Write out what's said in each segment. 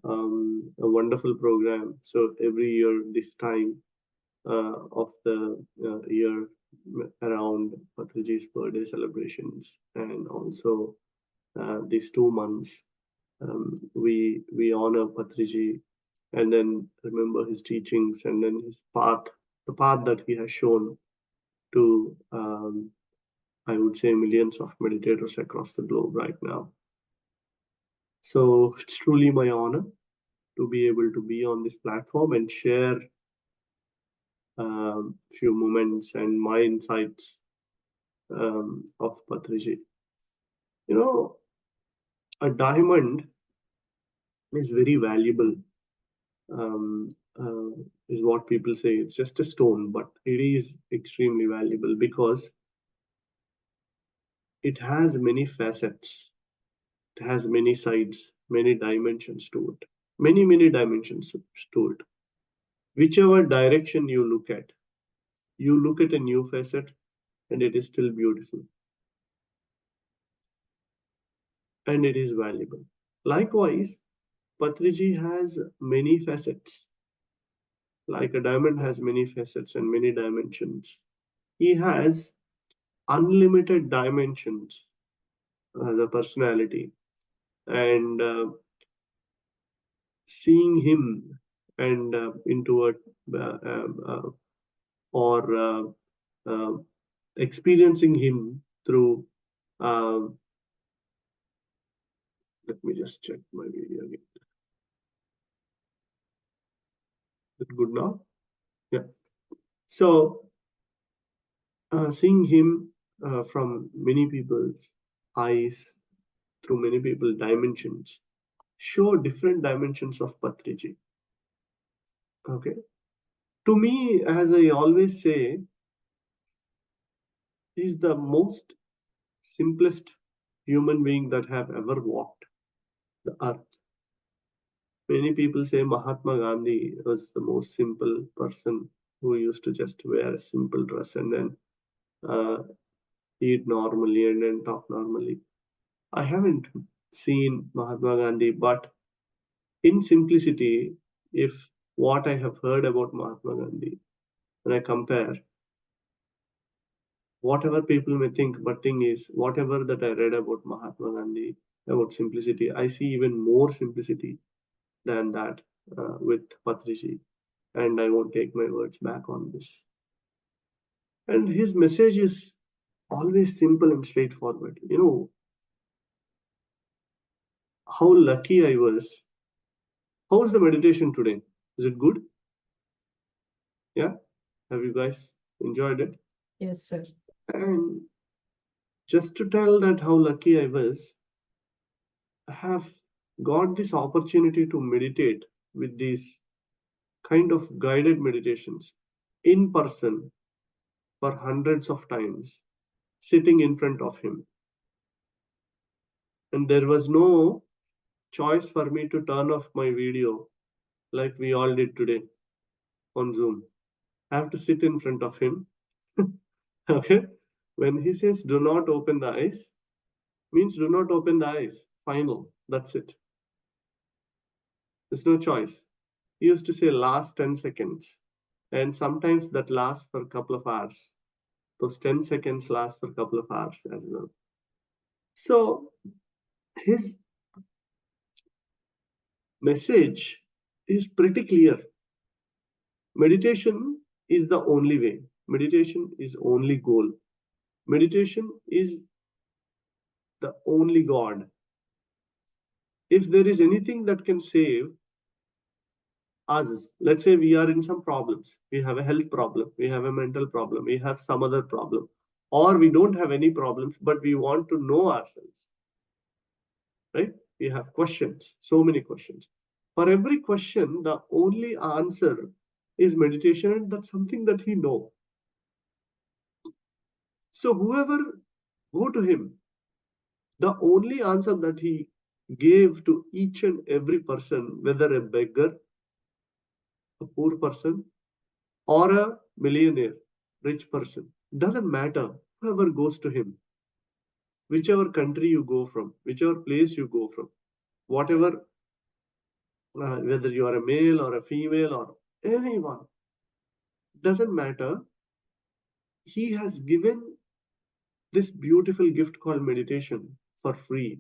a wonderful program. So every year, this time of the year, around Patriji's birthday celebrations, and also these 2 months, we honor Patriji and then remember his teachings and then his path, the path that he has shown to, I would say, millions of meditators across the globe right now. So it's truly my honor to be able to be on this platform and share few moments and my insights of Patriji. You know, a diamond is very valuable, is what people say. It's just a stone, but it is extremely valuable because it has many facets, it has many sides, many dimensions to it, many dimensions to it. Whichever direction you look at a new facet and it is still beautiful and it is valuable. Likewise, Patriji has many facets, like a diamond has many facets and many dimensions. He has unlimited dimensions as a personality, and seeing him and into a or uh, experiencing him through let me just check my video again. Is it good now? Yeah. So seeing him from many people's eyes, through many people's dimensions, show different dimensions of Patriji. Okay. To me, as I always say, he's the most simplest human being that have ever walked the earth. Many people say Mahatma Gandhi was the most simple person who used to just wear a simple dress and then uh, eat normally and then talk normally. I haven't seen Mahatma Gandhi, but in simplicity, if what I have heard about Mahatma Gandhi, when I compare, whatever people may think, but thing is, whatever that I read about Mahatma Gandhi, about simplicity, I see even more simplicity than that with Patriji. And I won't take my words back on this. And his message is always simple and straightforward. You know, how lucky I was. How's the meditation today? Is it good? Yeah? Have you guys enjoyed it? Yes, sir. And just to tell that how lucky I was, I have got this opportunity to meditate with these kind of guided meditations in person for hundreds of times, sitting in front of him. And there was no choice for me to turn off my video like we all did today on Zoom. I have to sit in front of him. Okay. When he says do not open the eyes, means do not open the eyes. Final. That's it. There's no choice. He used to say last 10 seconds. And sometimes that lasts for a couple of hours. Those 10 seconds last for a couple of hours as well. So his message is pretty clear. Meditation is the only way. Meditation is only goal. Meditation is the only God. If there is anything that can save us, let's say we are in some problems, we have a health problem, we have a mental problem, we have some other problem, or we don't have any problems, but we want to know ourselves, right? We have questions, so many questions. For every question, the only answer is meditation, and that's something that he know. So whoever go to him, the only answer that he gave to each and every person, whether a beggar, a poor person, or a millionaire, rich person, doesn't matter. Whoever goes to him, whichever country you go from, whichever place you go from, whatever whether you are a male or a female or anyone, doesn't matter. He has given this beautiful gift called meditation for free.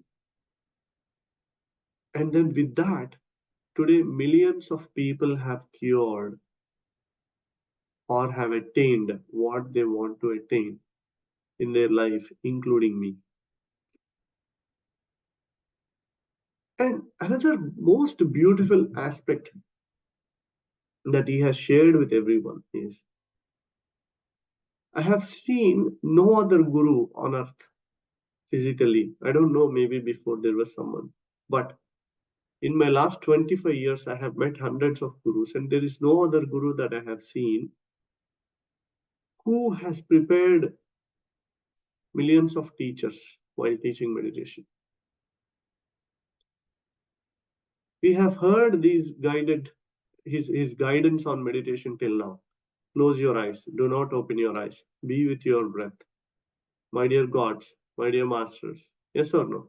And then with that, today millions of people have cured or have attained what they want to attain in their life, including me. And another most beautiful aspect that he has shared with everyone is, I have seen no other guru on earth physically. I don't know, maybe before there was someone. But in my last 25 years, I have met hundreds of gurus, and there is no other guru that I have seen who has prepared millions of teachers while teaching meditation. We have heard his guidance on meditation till now. Close your eyes. Do not open your eyes. Be with your breath. My dear gods, my dear masters. Yes or no?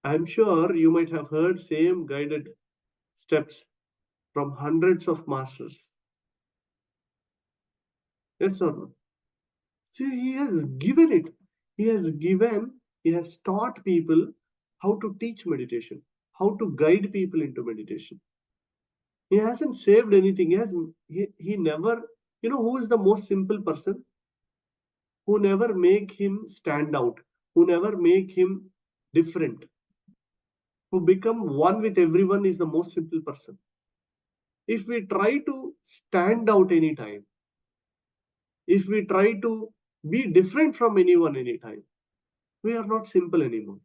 I'm sure you might have heard same guided steps from hundreds of masters. Yes or no? So he has given it. He has taught people how to teach meditation, how to guide people into meditation. He hasn't saved anything. He never, who is the most simple person? Who never make him stand out, who never make him different, who become one with everyone is the most simple person. If we try to stand out anytime, if we try to be different from anyone anytime, we are not simple anymore.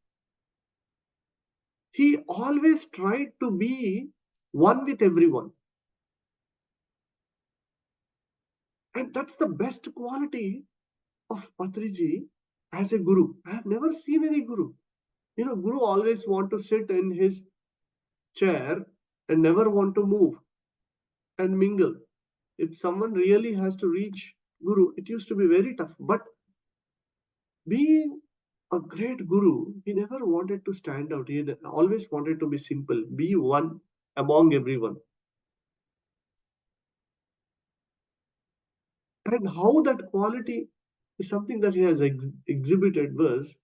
He always tried to be one with everyone. And that's the best quality of Patriji as a guru. I have never seen any guru. Guru always want to sit in his chair and never want to move and mingle. If someone really has to reach Guru, it used to be very tough. But being a great Guru, he never wanted to stand out. He always wanted to be simple, be one among everyone. And how that quality is something that he has exhibited was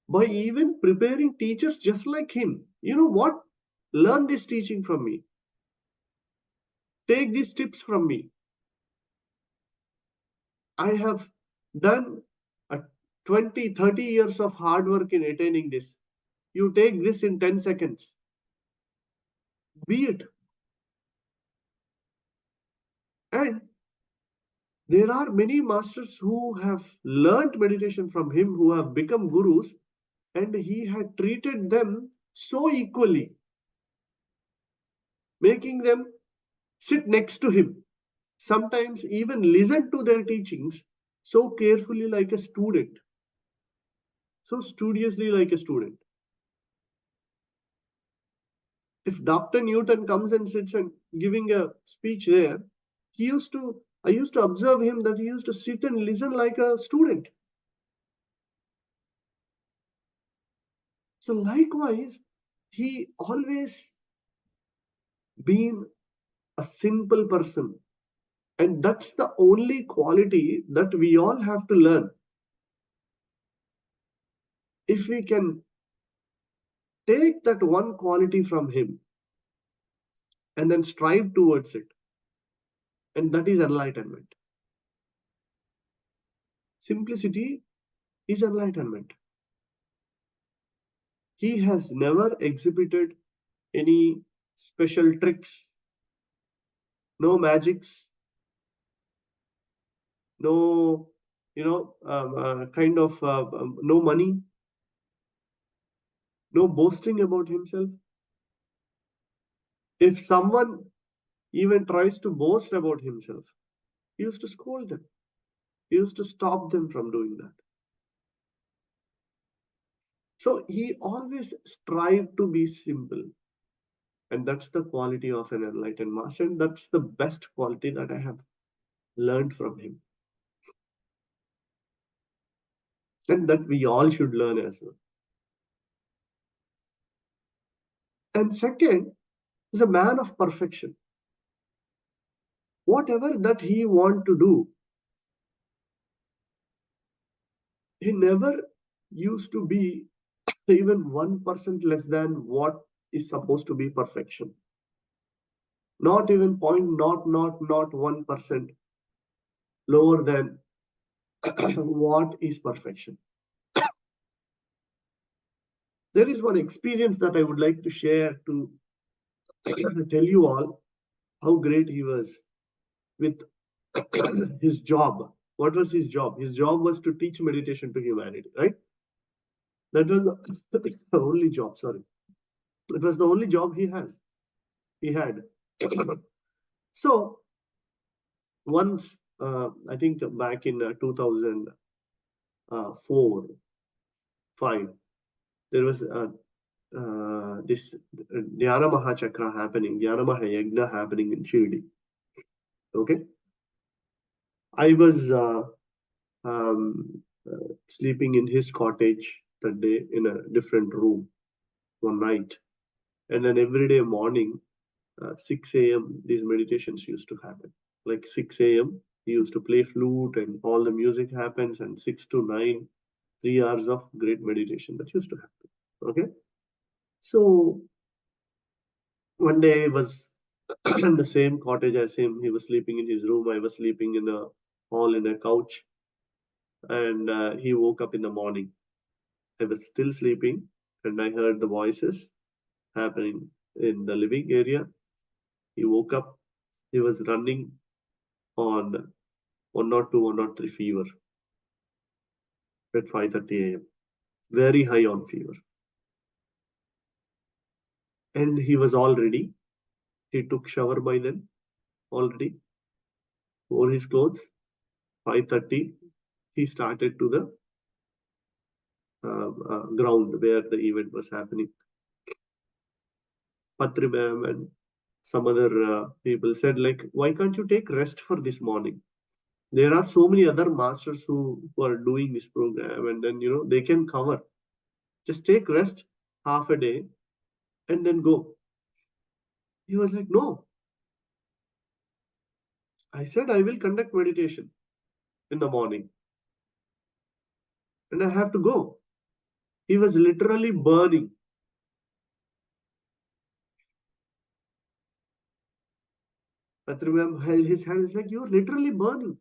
by even preparing teachers just like him. You know what? Learn this teaching from me. Take these tips from me. I have done a 20, 30 years of hard work in attaining this. You take this in 10 seconds. Be it. And there are many masters who have learned meditation from him, who have become gurus, and he had treated them so equally, making them sit next to him. Sometimes even listen to their teachings so carefully like a student, so studiously like a student. If Dr. Newton comes and sits and giving a speech there, I used to observe him that he used to sit and listen like a student. So likewise, he always been a simple person. And that's the only quality that we all have to learn. If we can take that one quality from him and then strive towards it, and that is enlightenment. Simplicity is enlightenment. He has never exhibited any special tricks, no magics, no, no money, no boasting about himself. If someone even tries to boast about himself, he used to scold them. He used to stop them from doing that. So he always strived to be simple. And that's the quality of an enlightened master. And that's the best quality that I have learned from him. And that we all should learn as well. And second, is a man of perfection. Whatever that he want to do, he never used to be even 1% less than what is supposed to be perfection. Not even not 1% lower than what is perfection. There is one experience that I would like to share to tell you all how great he was with his job. What was his job? His job was to teach meditation to humanity, right? That was the only job, sorry. It was the only job he had. So once, I think back in 2004, 5, there was this Dhyana Mahachakra happening, Dhyana Mahayagna happening in Shirdi. Okay. I was sleeping in his cottage that day in a different room one night. And then every day morning, 6 a.m., these meditations used to happen. Like 6 a.m., he used to play flute and all the music happens, and 6 to 9, 3 hours of great meditation that used to happen. Okay. So one day I was in the same cottage as him. He was sleeping in his room. I was sleeping in a hall in a couch. And he woke up in the morning. I was still sleeping, and I heard the voices happening in the living area. He woke up. He was running on 102, 103 fever at 5:30 a.m. Very high on fever. And he was all ready. He took shower by then already, wore his clothes. 5:30, he started to the ground where the event was happening. Patri ma'am and some other people said, like, why can't you take rest for this morning? There are so many other masters who are doing this program, and then they can cover. Just take rest half a day and then go. He was like, no. I said I will conduct meditation in the morning and I have to go. He was literally burning. Patrimam held his hand. It's like, you're literally burning.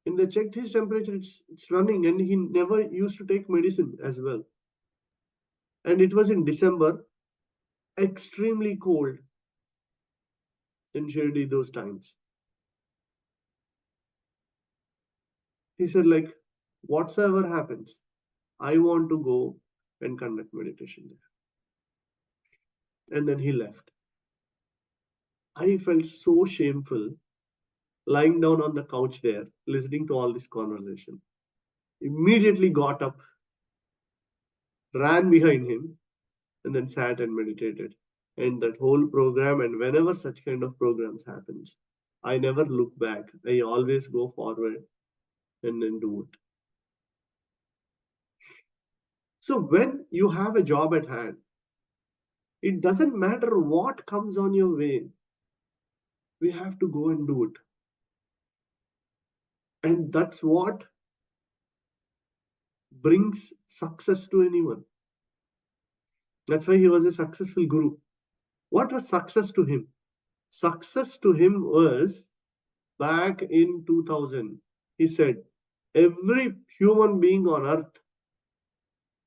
And they checked his temperature, it's running, and he never used to take medicine as well. And it was in December, extremely cold in Shirdi those times. He said, like, whatsoever happens, I want to go and conduct meditation there. And then he left. I felt so shameful lying down on the couch there, listening to all this conversation. Immediately got up, ran behind him, and then sat and meditated. And that whole program, and whenever such kind of programs happens, I never look back. I always go forward and then do it. So when you have a job at hand, it doesn't matter what comes on your way. We have to go and do it. And that's what brings success to anyone. That's why he was a successful guru. What was success to him? Success to him was back in 2000. He said, every human being on earth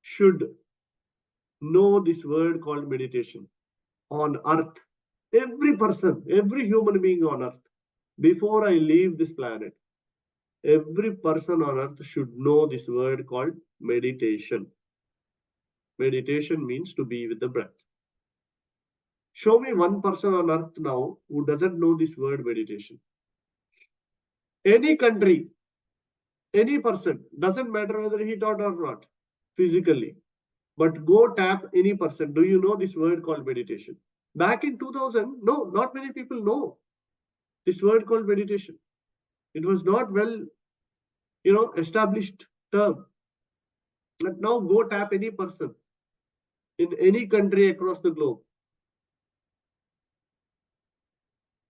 should know this word called meditation. On earth. Every person, every human being on earth, before I leave this planet, every person on earth should know this word called meditation. Meditation means to be with the breath. Show me one person on earth now who doesn't know this word meditation. Any country, any person, doesn't matter whether he taught or not, physically. But go tap any person. Do you know this word called meditation? Back in 2000, no, not many people know this word called meditation. It was not well, established term. But now go tap any person. in any country across the globe,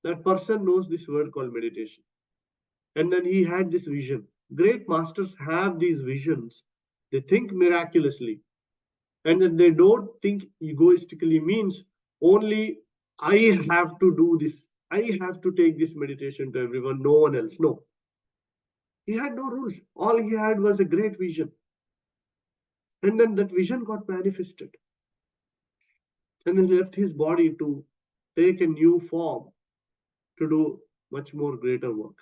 that person knows this word called meditation. And then he had this vision. Great masters have these visions. They think miraculously. And then they don't think egoistically, means only I have to do this. I have to take this meditation to everyone, no one else. No. He had no rules. All he had was a great vision. And then that vision got manifested. And he left his body to take a new form to do much more greater work.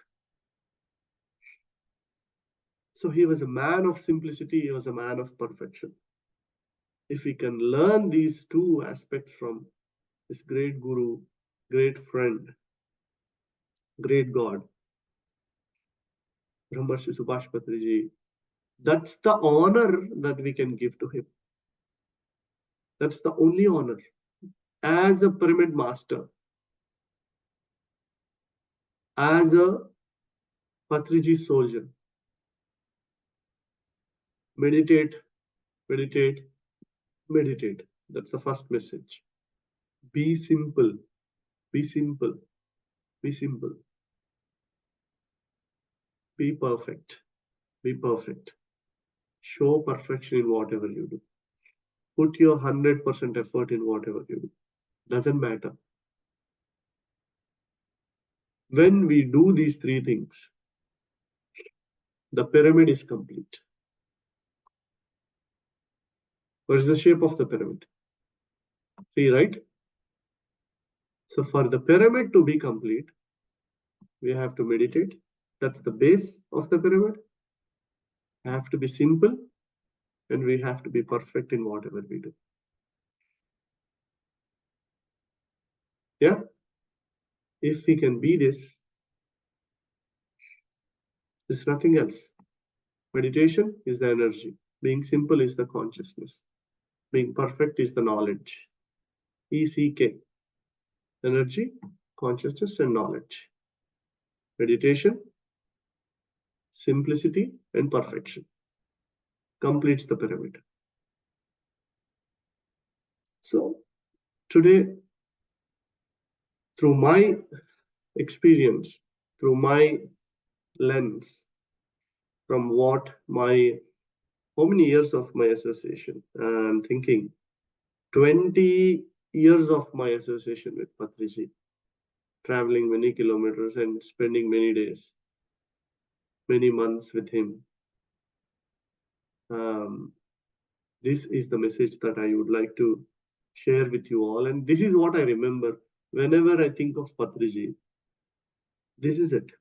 So he was a man of simplicity, he was a man of perfection. If we can learn these two aspects from this great guru, great friend, great God, Brahmarshi Patriji, that's the honor that we can give to him. That's the only honor. As a pyramid master, as a Patriji soldier, meditate, meditate, meditate. That's the first message. Be simple, be simple, be simple. Be perfect, be perfect. Show perfection in whatever you do. Put your 100% effort in whatever you do. Doesn't matter. When we do these three things, the pyramid is complete. What is the shape of the pyramid? See, right? So for the pyramid to be complete, we have to meditate. That's the base of the pyramid. We have to be simple, and we have to be perfect in whatever we do. Yeah? If we can be this, there's nothing else. Meditation is the energy. Being simple is the consciousness. Being perfect is the knowledge. ECK. Energy, consciousness, and knowledge. Meditation, simplicity, and perfection completes the pyramid. So today, through my experience, through my lens, from how many years of my association, I'm thinking 20 years of my association with Patriji, traveling many kilometers and spending many days, many months with him. This is the message that I would like to share with you all. And this is what I remember whenever I think of Patriji. This is it.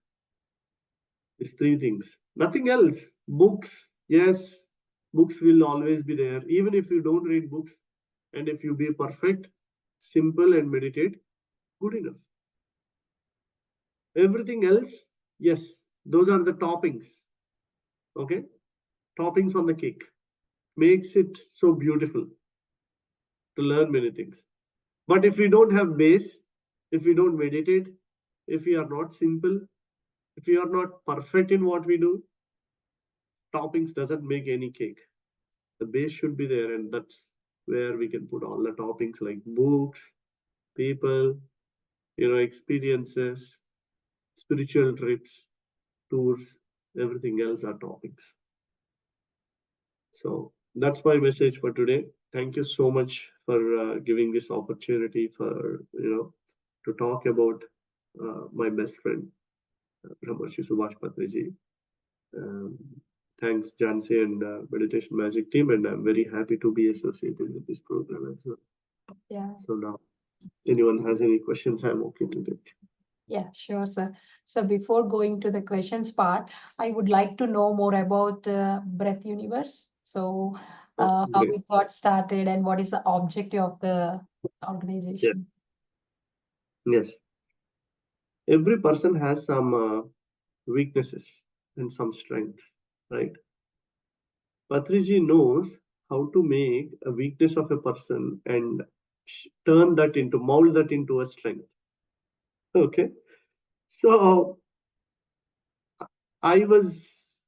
These three things. Nothing else. Books, yes, books will always be there. Even if you don't read books, and if you be perfect, simple, and meditate, good enough. Everything else, yes, those are the toppings. Okay? Toppings on the cake. Makes it so beautiful to learn many things. But if we don't have base, if we don't meditate, if we are not simple, if we are not perfect in what we do, toppings doesn't make any cake. The base should be there, and that's where we can put all the toppings like books, people, experiences, spiritual trips, tours, everything else are topics. So that's my message for today. Thank you so much for giving this opportunity for to talk about my best friend, Brahmarshi Patriji. Um, Thanks, Jansi and Meditation Magic team, and I'm very happy to be associated with this program as well. Yeah. So now, anyone has any questions, I'm okay to take. Yeah, sure, sir. So before going to the questions part, I would like to know more about Breath Universe. So Oh, how great. it got started and what is the objective of the Yeah. organization? Yes. Every person has some weaknesses and some strengths, right? Patriji knows how to make a weakness of a person and mold that into a strength. Okay. So I was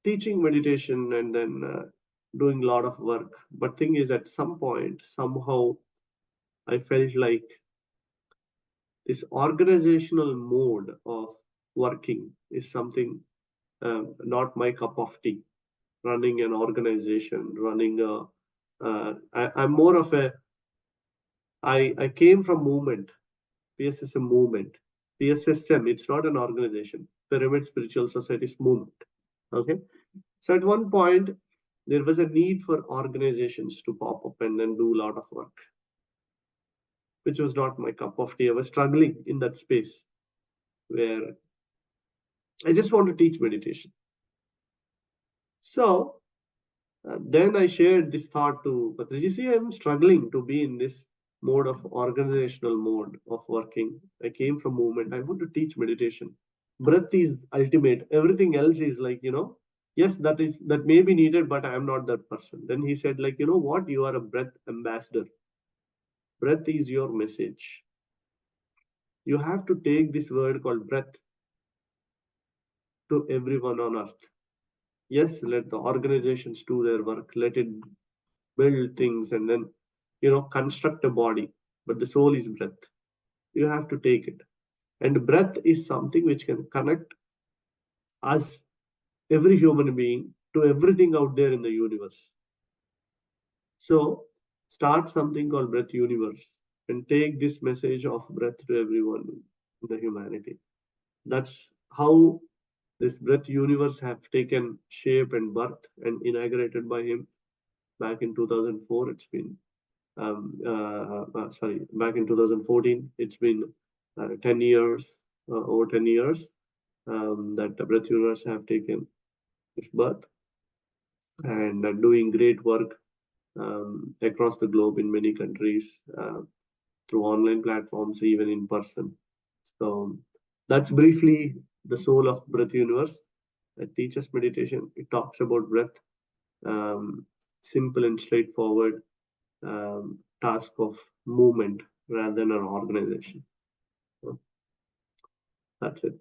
teaching meditation, and then doing a lot of work. But thing is, at some point, somehow I felt like this organizational mode of working is something not my cup of tea. Running an organization, running a I'm more of a I came from movement, PSSM movement. PSSM, it's not an organization. Pyramid Spiritual Society's movement. Okay. So at one point, there was a need for organizations to pop up and then do a lot of work, which was not my cup of tea. I was struggling in that space where I just want to teach meditation. So then I shared this thought to Patriji. See, I'm struggling to be in this mode of organizational mode of working. I came from movement. I want to teach meditation. Breath is ultimate. Everything else is like, yes, that may be needed, but I am not that person. Then he said, like, you know what? You are a breath ambassador. Breath is your message. You have to take this word called breath to everyone on earth. Yes, let the organizations do their work. Let it build things and then, construct a body. But the soul is breath. You have to take it. And breath is something which can connect us, every human being, to everything out there in the universe. So start something called Breath Universe and take this message of breath to everyone in the humanity. That's how this Breath Universe have taken shape and birth and inaugurated by him back in 2004. It's been sorry, back in 2014. It's been 10 years, over 10 years, that the Breath Universe have taken its birth and doing great work across the globe in many countries through online platforms, even in person. So that's briefly the soul of Breath Universe. It teaches meditation. It talks about breath, um, simple and straightforward task of movement rather than an organization. So that's it.